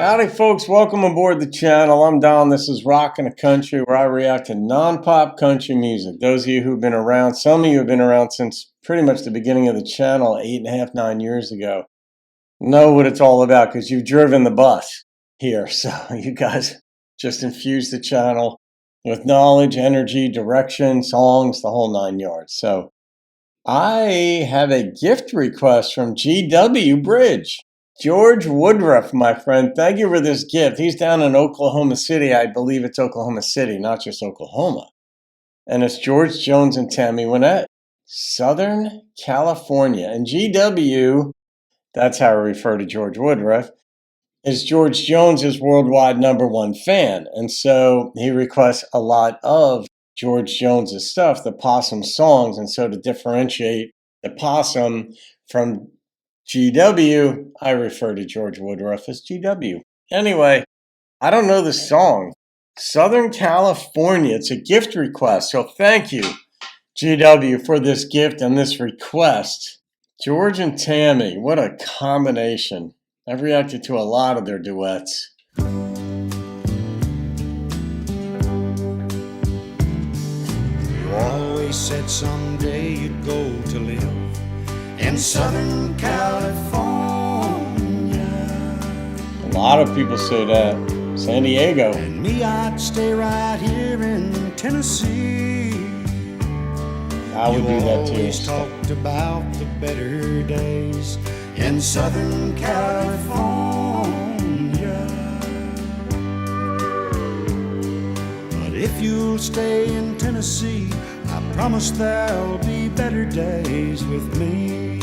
Howdy folks, welcome aboard the channel. I'm Don. This is Rockin' the Country, where I react to non-pop country music. Those of you who've been around, some of you have been around since pretty much the beginning of the channel 8.5, 9 years ago, know what it's all about because you've driven the bus here. So you guys just infuse the channel with knowledge, energy, direction, songs, the whole 9 yards. So I have a gift request from GW Bridge. George Woodruff, my friend, thank you for this gift. He's down in Oklahoma City. I believe it's Oklahoma City, not just Oklahoma. And it's George Jones and Tammy Wynette, Southern California. And GW, that's how I refer to George Woodruff, is George Jones's worldwide #1 fan. And so he requests a lot of George Jones's stuff, the Possum songs. And so to differentiate the Possum from GW, I refer to George Woodruff as GW. Anyway, I don't know the song. Southern California, it's a gift request. So thank you, GW, for this gift and this request. George and Tammy, what a combination. I've reacted to a lot of their duets. You always said someday you'd go to live in Southern California. A lot of people say that. San Diego. And me, I'd stay right here in Tennessee. I would do that too. You always talked about the better days in Southern California. But if you'll stay in Tennessee, I promise there'll be better days with me.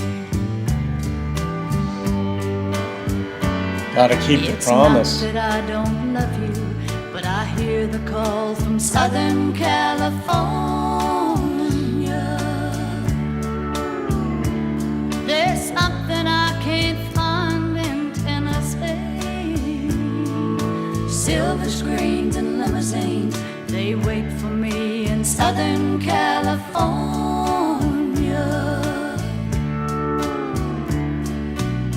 Gotta keep the promise. It's not that I don't love you, but I hear the call from Southern California. There's something I can't find in Tennessee. Silver screens and limousines, they wait for me in Southern California.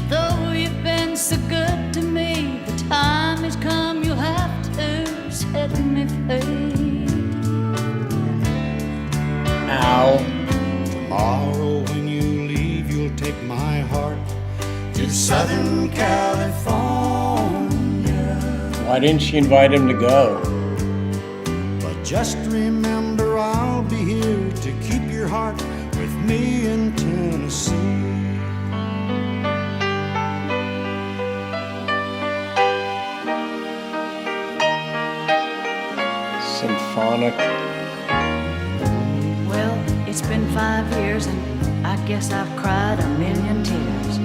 Though you've been so good to me, the time has come, you'll have to set me free. Ow. Tomorrow when you leave, you'll take my heart to Southern California. Why didn't she invite him to go? But just remember, I'll be here to keep your heart with me in Tennessee. Symphonic. Well, it's been 5 years and I guess I've cried a million tears,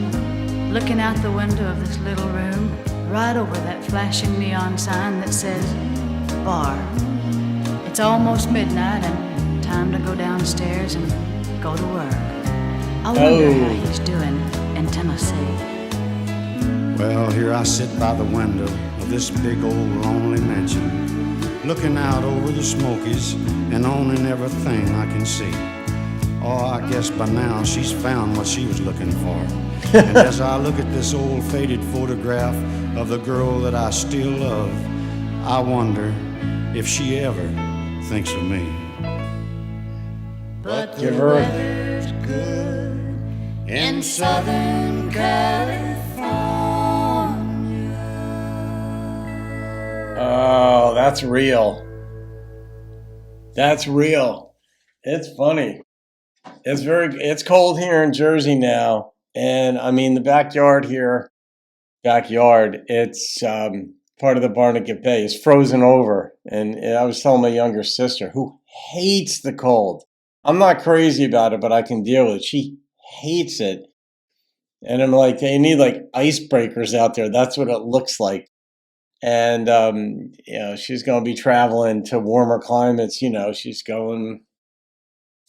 looking out the window of this little room, right over that flashing neon sign that says bar. It's almost midnight and time to go downstairs and go to work. I wonder how he's doing in Tennessee. Well, here I sit by the window of this big old lonely mansion, looking out over the Smokies and owning everything I can see. Oh, I guess by now she's found what she was looking for. And as I look at this old faded photograph of the girl that I still love, I wonder if she ever thinks of me. But Give her a weather's good in Southern California. Oh, that's real. That's real. It's funny. It's cold here in Jersey now. And I mean, the backyard here, it's part of the Barnegat Bay is frozen over. And I was telling my younger sister, who hates the cold. I'm not crazy about it, but I can deal with it. She hates it. And I'm like, they need like icebreakers out there. That's what it looks like. And, she's going to be traveling to warmer climates. She's going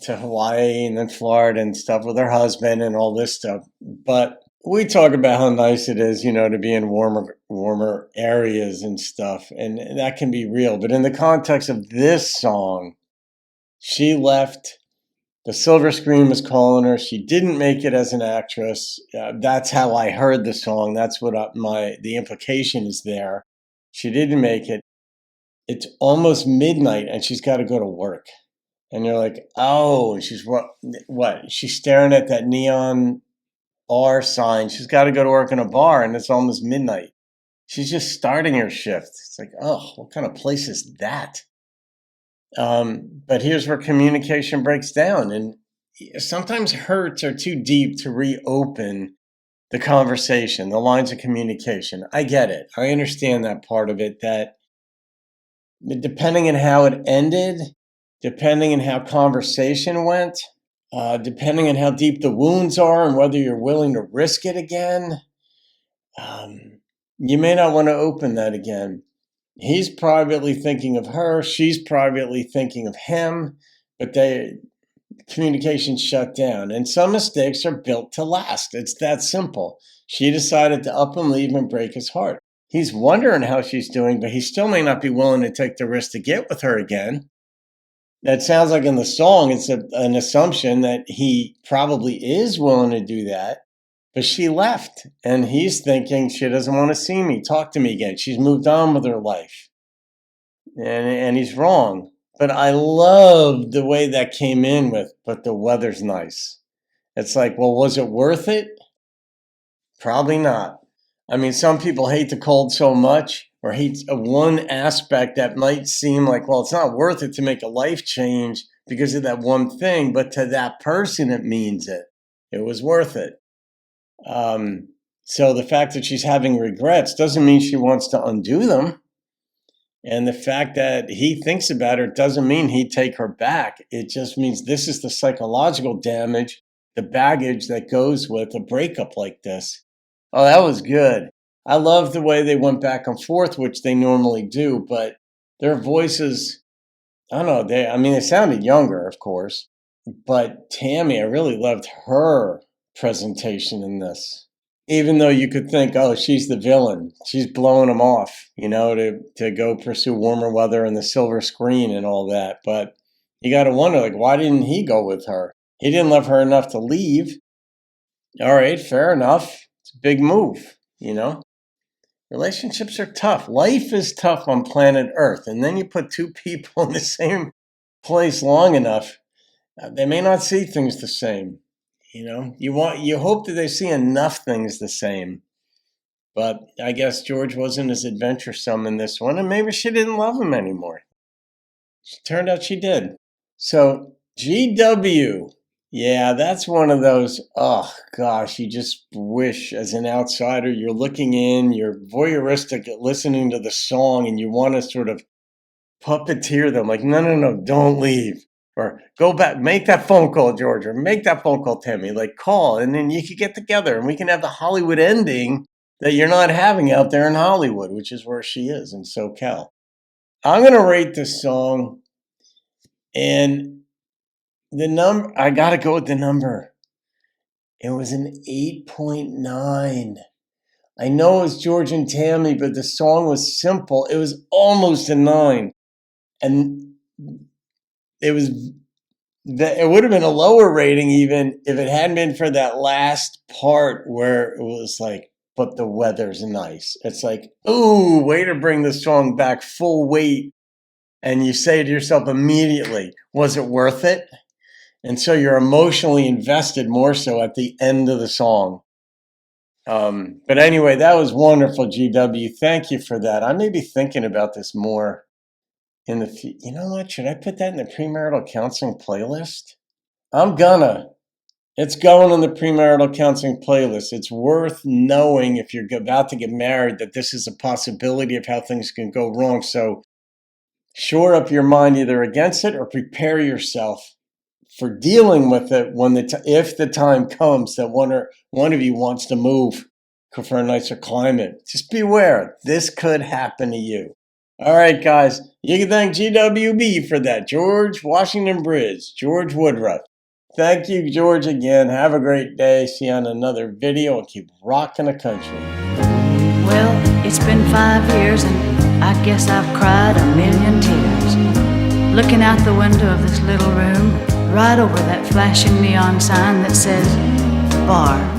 to Hawaii and then Florida and stuff with her husband and all this stuff. But we talk about how nice it is, to be in warmer areas and stuff. And that can be real. But in the context of this song, she left The silver screen was calling her. She didn't make it as an actress. That's how I heard the song. That's what the implication is there. She didn't make it. It's almost midnight and she's got to go to work. And you're like, oh, and she's what? She's staring at that neon bar sign. She's got to go to work in a bar and it's almost midnight. She's just starting her shift. It's like, oh, what kind of place is that? But here's where communication breaks down. And sometimes hurts are too deep to reopen the conversation, the lines of communication. I get it. I understand that part of it, that depending on how it ended, depending on how conversation went, depending on how deep the wounds are and whether you're willing to risk it again, you may not want to open that again. He's privately thinking of her. She's privately thinking of him, but communication shut down. And some mistakes are built to last. It's that simple. She decided to up and leave and break his heart. He's wondering how she's doing, but he still may not be willing to take the risk to get with her again. That sounds like in the song, it's an assumption that he probably is willing to do that. But she left, and he's thinking she doesn't want to see me, talk to me again. She's moved on with her life. And he's wrong. But I love the way that came in with, but the weather's nice. It's like, well, was it worth it? Probably not. I mean, some people hate the cold so much, or hate one aspect that might seem like, well, it's not worth it to make a life change because of that one thing, but to that person, it means it. It was worth it. So the fact that she's having regrets doesn't mean she wants to undo them. And the fact that he thinks about her doesn't mean he'd take her back. It just means this is the psychological damage, the baggage that goes with a breakup like this. Oh, that was good. I love the way they went back and forth, which they normally do, but their voices, I don't know, they sounded younger, of course, but Tammy, I really loved her presentation in this. Even though you could think, oh, she's the villain. She's blowing him off, to go pursue warmer weather and the silver screen and all that. But you got to wonder, like, why didn't he go with her? He didn't love her enough to leave. All right, fair enough. It's a big move, Relationships are tough. Life is tough on planet Earth. And then you put two people in the same place long enough, they may not see things the same. You hope that they see enough things the same. But I guess George wasn't as adventuresome in this one, and maybe she didn't love him anymore. It turned out she did. So GW, yeah, that's one of those, oh gosh, you just wish as an outsider, you're looking in, you're voyeuristic at listening to the song, and you want to sort of puppeteer them, like, no, don't leave. Or go back, make that phone call, George, or make that phone call, Tammy, like call, and then you could get together and we can have the Hollywood ending that you're not having out there in Hollywood, which is where she is in SoCal. I'm going to rate this song, and I got to go with the number. It was an 8.9. I know it was George and Tammy, but the song was simple. It was almost a 9. And it would have been a lower rating even if it hadn't been for that last part where it was like, but the weather's nice. It's like, ooh, way to bring the song back full weight. And you say to yourself immediately, was it worth it? And so you're emotionally invested more so at the end of the song. But anyway, that was wonderful, GW. Thank you for that. I may be thinking about this more. You know what? Should I put that in the premarital counseling playlist? I'm gonna. It's going on the premarital counseling playlist. It's worth knowing if you're about to get married that this is a possibility of how things can go wrong. So shore up your mind either against it or prepare yourself for dealing with it if the time comes that one of you wants to move for a nicer climate. Just beware. This could happen to you. All right, guys, you can thank GWB for that. George Washington Bridge, George Woodruff. Thank you, George, again. Have a great day. See you on another video and keep rocking the country. Well, it's been 5 years and I guess I've cried a million tears. Looking out the window of this little room right over that flashing neon sign that says bar.